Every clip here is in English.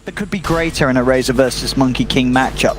that could be greater in a Razor versus Monkey King matchup.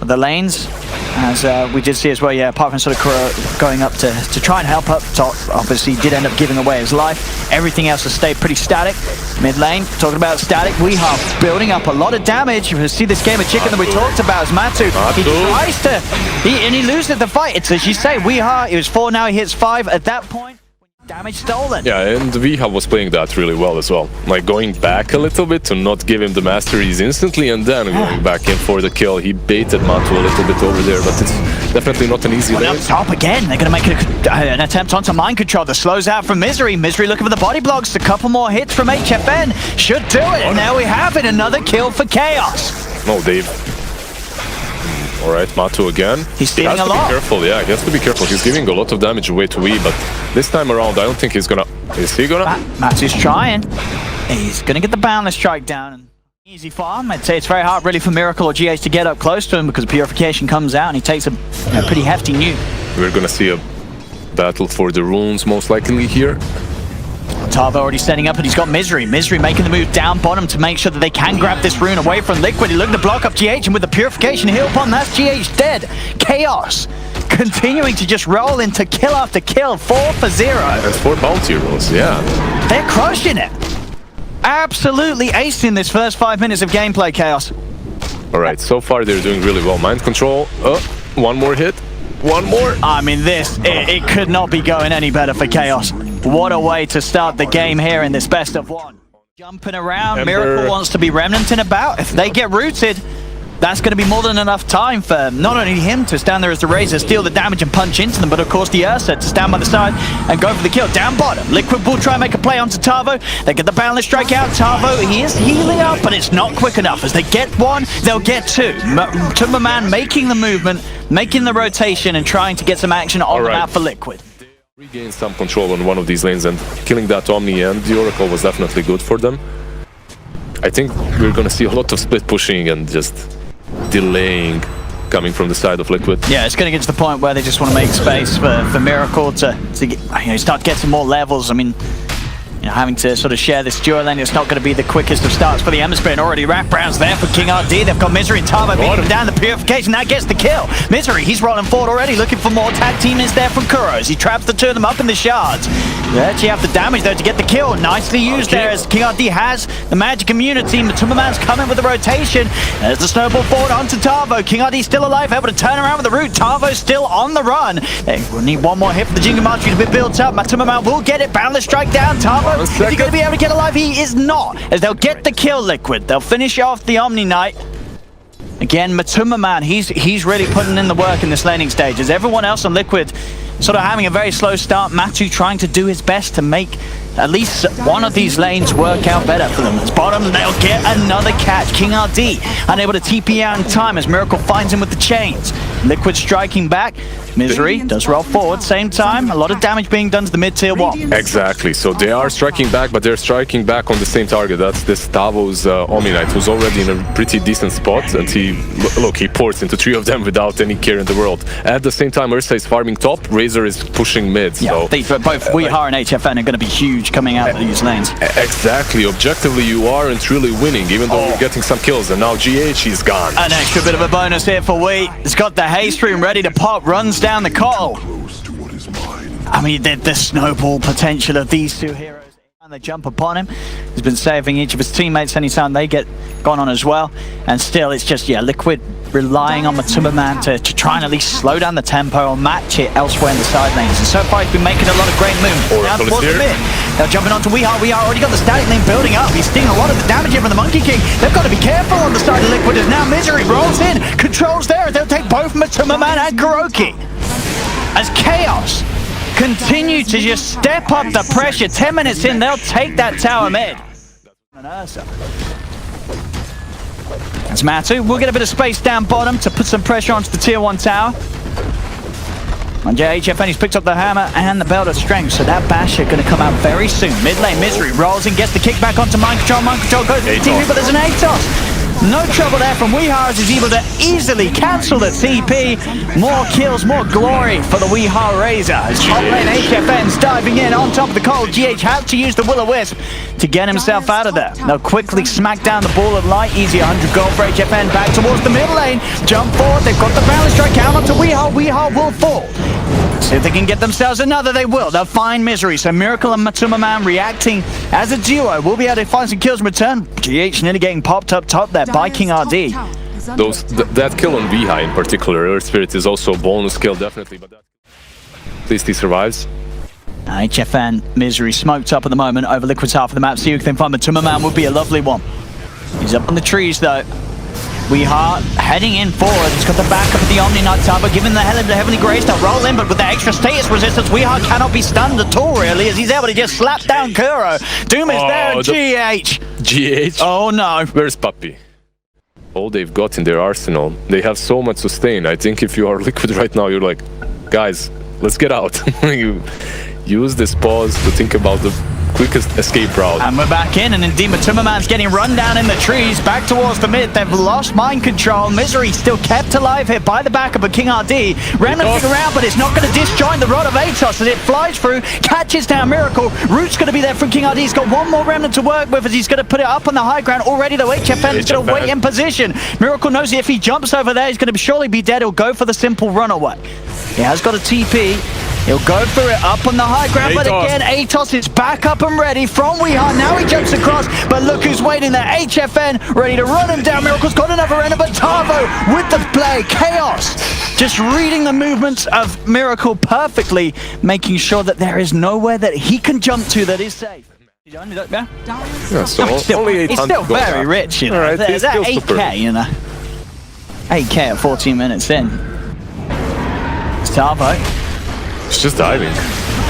The lanes, as we did see as well, yeah, apart from sort of going up to try and help up top, obviously did end up giving away his life. Everything else has stayed pretty static. Mid lane, talking about static, we are building up a lot of damage. You see this game of chicken that we talked about as Matu. He tries to, and he loses the fight. It's as you say, it was 4, now he hits 5 at that point. Damage stolen. Yeah, and Viha was playing that really well as well. Like going back a little bit to not give him the masteries instantly and then going back in for the kill. He baited Matu a little bit over there, but it's definitely not an easy lane. Up top again, they're going to make an attempt onto mind control that slows out from Misery. Misery looking for the body blocks. A couple more hits from HFN should do it. And now we have it, another kill for Chaos. No, Dave. Alright, Matu again. He's stealing a lot. He has to be careful, yeah, he has to be careful. He's giving a lot of damage away to Wii, but this time around, I don't think he's gonna... Is he gonna? Matu's trying. He's gonna get the boundless strike down. Easy farm. I'd say it's very hard really for Miracle or GH to get up close to him because Purification comes out and he takes a pretty hefty nuke. We're gonna see a battle for the runes most likely here. Tavo already setting up and he's got Misery. Misery making the move down bottom to make sure that they can grab this rune away from Liquid. He looking to block up GH and with the Purification heal bomb, that's GH dead. Chaos continuing to just roll into kill after kill, 4 for 0. And 4 bounty rolls, yeah. They're crushing it. Absolutely acing this first 5 minutes of gameplay, Chaos. Alright, so far they're doing really well. Mind control, one more hit. One more. I mean, it could not be going any better for Chaos. What a way to start the game here in this best of 1. Jumping around, Ember. Miracle wants to be remnanting about. If they get rooted, that's going to be more than enough time for not only him to stand there as the Razor, steal the damage and punch into them, but of course the Ursa to stand by the side and go for the kill. Down bottom, Liquid will try and make a play onto Tavo. They get the boundless strike out. Tavo, he is healing up, but it's not quick enough. As they get 1, they'll get 2. Tumberman making the movement, making the rotation, and trying to get some action on the map for Liquid. Regain some control on one of these lanes, and killing that Omni and the Oracle was definitely good for them. I think we're gonna see a lot of split pushing and just delaying coming from the side of Liquid. Yeah, it's going to get to the point where they just want to make space for Miracle to get, start getting more levels. I mean, having to sort of share this duo lane, it's not going to be the quickest of starts for the Hemisphere. And already wraparounds there for King RD. They've got Misery and Tavo beating down the Purification. That gets the kill. Misery, he's rolling forward already, looking for more. Tag team is there from Kuros. He traps the 2 of them up in the shards. They actually have the damage though to get the kill. Nicely used there as King RD has the magic immunity. Matumbaman's coming with the rotation. There's the snowball forward onto Tavo. King RD still alive, able to turn around with the root. Tavo's still on the run. They will need one more hit for the Jingamanji to be built up. Matumbaman will get it. Boundless strike down. Tavo, is he going to be able to get alive? He is not, as they'll get the kill, Liquid. They'll finish off the Omni Knight. Again, Matumbaman, he's really putting in the work in this laning stage. As everyone else on Liquid sort of having a very slow start, Matu trying to do his best to make at least one of these lanes work out better for them. As bottom, they'll get another catch. King RD unable to TP out in time as Miracle finds him with the chains. Liquid striking back. Misery does roll forward, same time, a lot of damage being done to the mid-tier 1. Exactly, so they are striking back, but they're striking back on the same target. That's this Tavo's Omni Knight, who's already in a pretty decent spot, and he ports into 3 of them without any care in the world. At the same time, Ursa is farming top, Razor is pushing mid. Yeah, so both Weehar and HFN are going to be huge coming out of these lanes. Exactly, objectively you aren't really winning, even though you're getting some kills, and now GH is gone. An extra bit of a bonus here for Wee. He's got the haste stream ready to pop, runs down the Cottle. I mean, the snowball potential of these 2 heroes. And they jump upon him. He's been saving each of his teammates anytime they get gone on as well. And still, it's just, Liquid relying on Matumbaman to try and at least slow down the tempo or match it elsewhere in the side lanes. And so far, he's been making a lot of great moves. Down towards the mid. They're jumping onto Weehar. Weehar already got the static lane building up. He's stealing a lot of the damage here from the Monkey King. They've got to be careful on the side of Liquid as now Misery rolls in. Controls there. They'll take both Matumbaman and Kuroki. As Chaos continue to just step up the pressure. 10 minutes in, they'll take that tower mid. As Matu will get a bit of space down bottom to put some pressure onto the tier 1 tower. And HFN, he's picked up the hammer and the belt of strength, so that basher going to come out very soon. Mid lane, Misery rolls and gets the kick back onto Mind Control. Mind Control goes to the TV, but there's an ATOS. No trouble there from Weeha as he's able to easily cancel the TP. More kills, more glory for the Weeha Razor. As top lane HFN's diving in on top of the cold. GH has to use the Will-O-Wisp to get himself out of there. They'll quickly smack down the ball of light. Easy 100 gold for HFN. Back towards the mid lane. Jump forward. They've got the balance strike count onto Weeha. Weeha will fall. See if they can get themselves another, they will. They'll find Misery. So Miracle and Matuma Man reacting as a duo. Will be able to find some kills in return. GH nearly getting popped up top there by King RD. That kill on Weeha in particular, Earth Spirit, is also a bonus kill, definitely. But at least he survives. HFN, Misery smoked up at the moment over Liquid's half of the map. See who can find Matuma Man would be a lovely one. He's up on the trees though. Weeha heading in forward. He's got the backup of the Omni Knight Taba, given the Heavenly Grace to roll in, but with the extra status resistance, Weeha cannot be stunned at all, really, as he's able to just slap down Kuro. Doom is there, GH. GH? Oh no. Where's Puppy? All they've got in their arsenal. They have so much sustain. I think if you are Liquid right now, you're like, guys, let's get out. You use this pause to think about the quickest escape route. And we're back in, and indeed Matuma Man's getting run down in the trees, back towards the mid. They've lost mind control. Misery still kept alive here by the backup of King RD. Remnant around, but it's not going to disjoin the Rod of Atos as it flies through, catches down Miracle. Root's going to be there from King RD. He's got one more Remnant to work with as he's going to put it up on the high ground. Already though, HFN is going to wait in position. Miracle knows if he jumps over there, he's going to surely be dead. He'll go for the simple runaway. He has got a TP. He'll go for it up on the high ground, but again, Atos is back up and ready from Weeha. Now he jumps across, but look who's waiting there. HFN ready to run him down. Miracle's got another ender, but Tavo with the play. Chaos just reading the movements of Miracle perfectly, making sure that there is nowhere that he can jump to that is safe. Yeah, so it's still very rich, you know. Right, There's that 8k, you know. 8k at 14 minutes in. It's Tavo. It's just diving.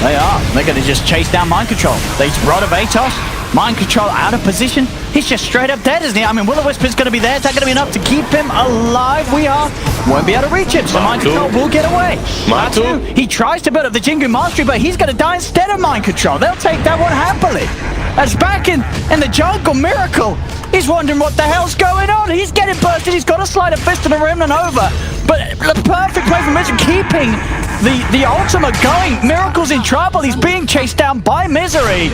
They are. They're going to just chase down Mind Control. They Rod of Atos. Mind Control out of position. He's just straight up dead, isn't he? I mean, Will-O-Wisp is going to be there. Is that going to be enough to keep him alive? Won't be able to reach him, so Mind Control will get away. Matu, he tries to build up the Jingu Mastery, but he's going to die instead of Mind Control. They'll take that one happily. As back in the jungle, Miracle, he's wondering what the hell's going on. He's getting bursted. He's got to slide a fist and a remnant over. But the perfect play from Misery, keeping the ultimate going. Miracle's in trouble. He's being chased down by Misery.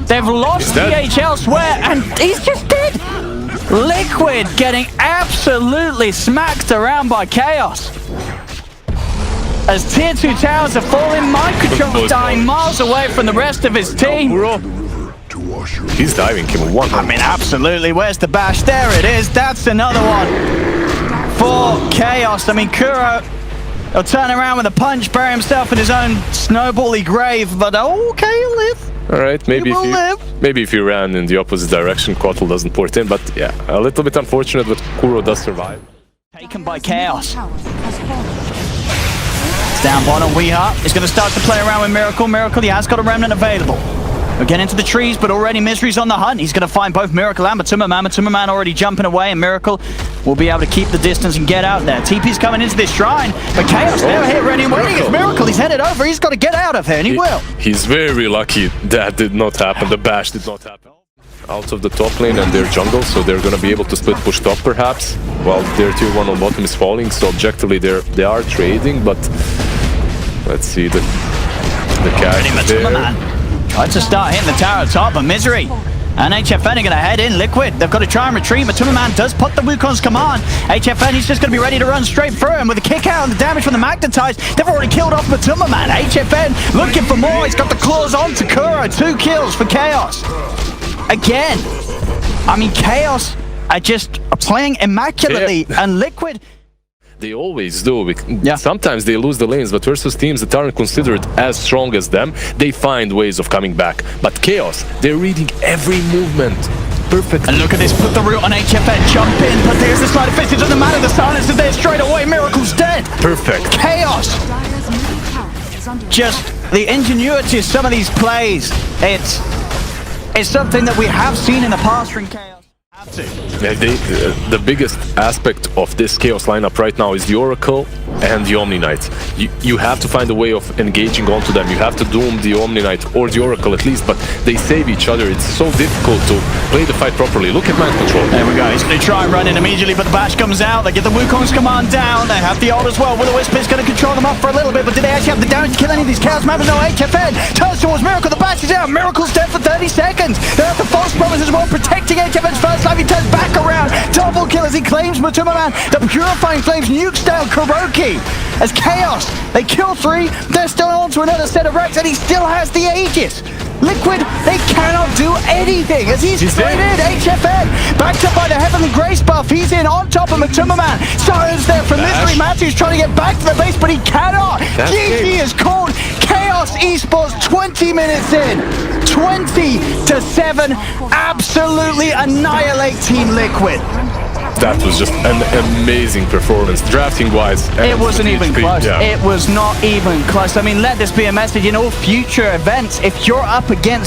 They've lost DH elsewhere, and he's just dead. Liquid getting absolutely smacked around by Chaos. As tier 2 towers are falling, Mind Control dying miles away from the rest of his team. He's diving, Kim. I mean, absolutely. Where's the bash? There it is. That's another one for Chaos. I mean, Kuro will turn around with a punch, bury himself in his own snowbally grave, but okay, he'll live. All right, maybe if you ran in the opposite direction, Kotl doesn't port in, but yeah, a little bit unfortunate, but Kuro does survive. Taken by Chaos. It's down bottom. Weeha is going to start to play around with Miracle. Miracle, he has got a remnant available. We're getting into the trees, but already Misery's on the hunt. He's going to find both Miracle and Matuma Man. Matuma Man already jumping away, and Miracle will be able to keep the distance and get out there. TP's coming into this shrine, but Chaos there, hit ready and waiting. It's Miracle. He's headed over. He's got to get out of here, and he will. He's very lucky that did not happen. The bash did not happen. Out of the top lane and their jungle, so they're going to be able to split push top perhaps, while their tier 1 on bottom is falling. So objectively, they are trading, but let's see the catch there. Tried to start hitting the tower at top, but Misery and HFN are going to head in. Liquid, they've got to try and retreat. Matuma Man does put the Wukong's command. HFN, he's just going to be ready to run straight through him with a kick out and the damage from the Magnetize. They've already killed off Matuma Man. HFN looking for more. He's got the claws on to Kuro. 2 kills for Chaos. Again, I mean, Chaos are just playing immaculately, and Liquid... They always do. Sometimes they lose the lanes, but versus teams that aren't considered as strong as them, they find ways of coming back. But Chaos, they're reading every movement perfectly. And look at this, put the root on HFN, jump in, but there's the slight of fist. It doesn't matter, the silence is there straight away. Miracle's dead. Perfect. Chaos. Just the ingenuity of some of these plays. It's something that we have seen in the past from Chaos. The biggest aspect of this Chaos lineup right now is the Oracle and the Omni Knight. You have to find a way of engaging onto them. You have to doom the Omni Knight or the Oracle at least, but they save each other. It's so difficult to play the fight properly. Look at mind control. There we go. He's going to try and run in immediately, but the bash comes out. They get the Wukong's command down. They have the ult as well. Will-O-Wisp is going to control them up for a little bit, but do they actually have the damage to kill any of these Chaos members? No, HFN turns towards Miracle. The bash is out. Miracle's dead for 30 seconds. They have the False Promise as well, protecting HFN's first life. He turns back around. Double kill as he claims Matuma Man. The Purifying Flames nukes down Kuroki. As Chaos, they kill 3. They're still on to another set of wrecks, and he still has the Aegis. Liquid, they cannot do anything as he's straight in. HFN backed up by the Heavenly Grace buff. He's in on top of Matuma Man. Sirens there from Mystery Matthews trying to get back to the base, but he cannot. GG is called. Chaos Esports 20 minutes in. 20-7. Absolutely annihilate Team Liquid. That was just an amazing performance, drafting-wise. It wasn't even close. Yeah. It was not even close. I mean, let this be a message in all future events. If you're up against